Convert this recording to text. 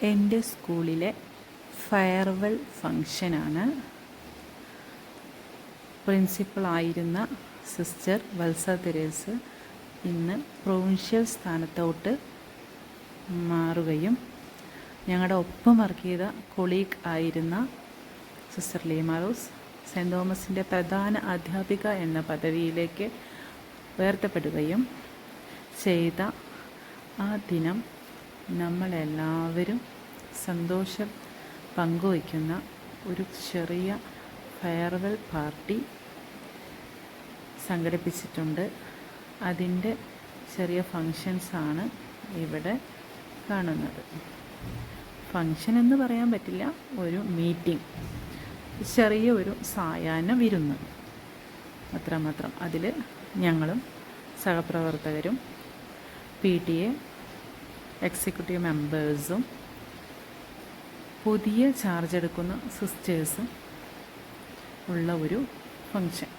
എൻ്റെ സ്കൂളിലെ ഫെയർവെൽ ഫംഗ്ഷനാണ്. പ്രിൻസിപ്പളായിരുന്ന സിസ്റ്റർ വത്സ തെരേസ് ഇന്ന് പ്രൊവിൻഷ്യൽ സ്ഥാനത്തോട്ട് മാറുകയും ഞങ്ങളുടെ ഒപ്പം വർക്ക് ചെയ്ത കൊളീഗ് ആയിരുന്ന സിസ്റ്റർ ലീമ റോസ് സെൻറ്റ് തോമസിൻ്റെ പ്രധാന അധ്യാപിക എന്ന പദവിയിലേക്ക് ഉയർത്തപ്പെടുകയും ചെയ്ത ആ ദിനം നമ്മളെല്ലാവരും സന്തോഷം പങ്കുവയ്ക്കുന്ന ഒരു ചെറിയ ഫെയർവെൽ പാർട്ടി സംഘടിപ്പിച്ചിട്ടുണ്ട്. അതിൻ്റെ ചെറിയ ഫങ്ഷൻസാണ് ഇവിടെ കാണുന്നത്. ഫങ്ഷൻ എന്ന് പറയാൻ പറ്റില്ല, ഒരു മീറ്റിംഗ്, ചെറിയ ഒരു സായാഹ്ന വിരുന്ന് അത്രമാത്രം. അതിൽ ഞങ്ങളും സഹപ്രവർത്തകരും PTA എക്സിക്യൂട്ടീവ് മെമ്പേഴ്സും പുതിയ ചാർജ് എടുക്കുന്ന സിസ്റ്റേഴ്സും ഉള്ള ഒരു ഫങ്ഷൻ.